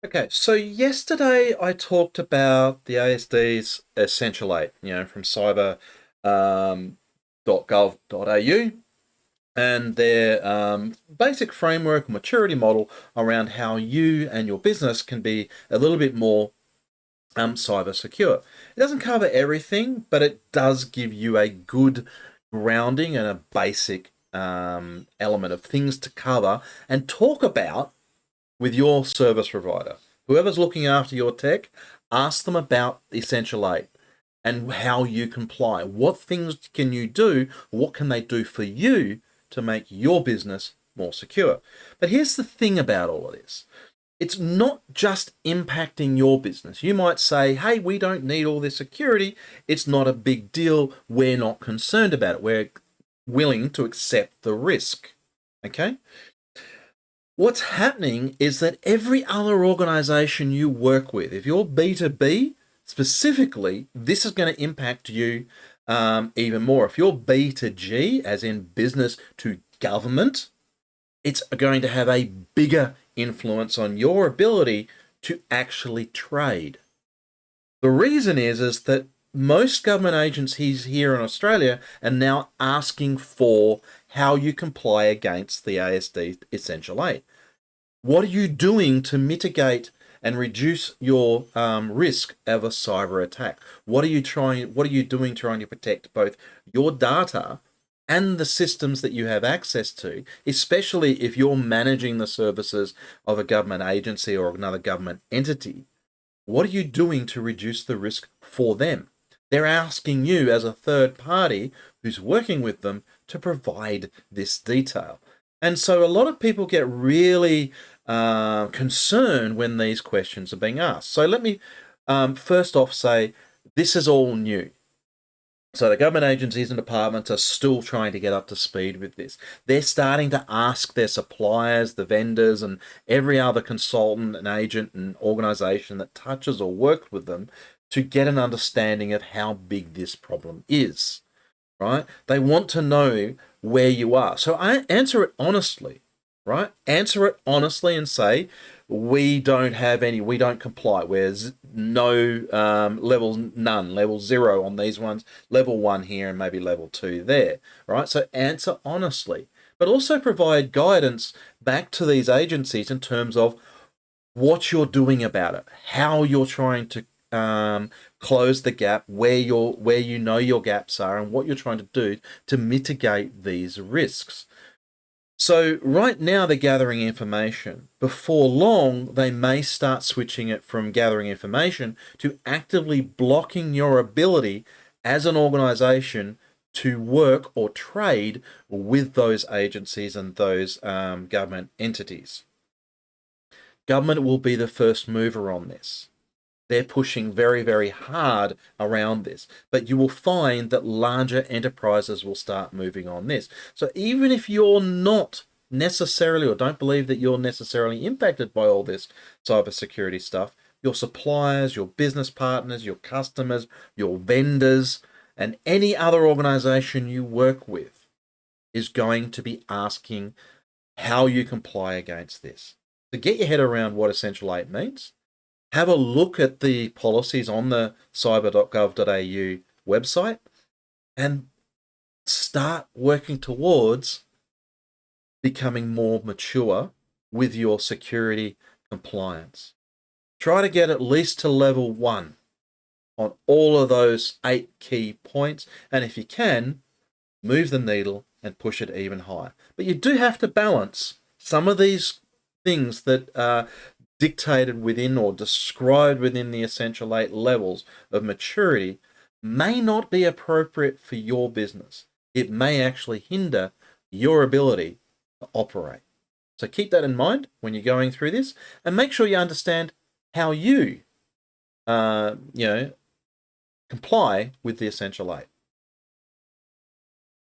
Okay, so yesterday I talked about the ASD's Essential 8, from cyber .gov.au and their basic framework maturity model around how you and your business can be a little bit more cyber secure. It doesn't cover everything, but it does give you a good grounding and a basic element of things to cover and talk about with your service provider. Whoever's looking after your tech, ask them about Essential 8 and how you comply. What things can you do? What can they do for you to make your business more secure? But here's the thing about all of this. It's not just impacting your business. You might say, hey, we don't need all this security. It's not a big deal. We're not concerned about it. We're willing to accept the risk. Okay? What's happening is that every other organization you work with, if you're B2B specifically, this is going to impact you even more. If you're B2G, as in business to government, it's going to have a bigger influence on your ability to actually trade. The reason is that most government agencies here in Australia are now asking for how you comply against the ASD Essential 8. What are you doing to mitigate and reduce your risk of a cyber attack? What are you doing trying to protect both your data and the systems that you have access to, especially if you're managing the services of a government agency or another government entity? What are you doing to reduce the risk for them? They're asking you as a third party who's working with them to provide this detail. And so a lot of people get really concerned when these questions are being asked. So let me first off say this is all new. So the government agencies and departments are still trying to get up to speed with this. They're starting to ask their suppliers, the vendors, and every other consultant and agent and organization that touches or works with them to get an understanding of how big this problem is, right? They want to know where you are. So I answer it honestly, right? Answer it honestly and say, we don't comply. Where's no level none, level 0 on these ones, level 1 here, and maybe level 2 there, right? So answer honestly, but also provide guidance back to these agencies in terms of what you're doing about it, how you're trying to close the gap, where you know your gaps are, and what you're trying to do to mitigate these risks. So right now they're gathering information. Before long, they may start switching it from gathering information to actively blocking your ability as an organization to work or trade with those agencies and those government entities. Government will be the first mover on this. They're pushing very, very hard around this, but you will find that larger enterprises will start moving on this. So even if you're not necessarily, or don't believe that you're necessarily impacted by all this cybersecurity stuff, your suppliers, your business partners, your customers, your vendors, and any other organization you work with is going to be asking how you comply against this. To get your head around what Essential 8 means, have a look at the policies on the cyber.gov.au website and start working towards becoming more mature with your security compliance. Try to get at least to level 1 on all of those 8 key points, and if you can, move the needle and push it even higher. But you do have to balance some of these things that are dictated within or described within the Essential 8 levels of maturity may not be appropriate for your business. It may actually hinder your ability to operate. So keep that in mind when you're going through this, and make sure you understand how you, comply with the Essential 8.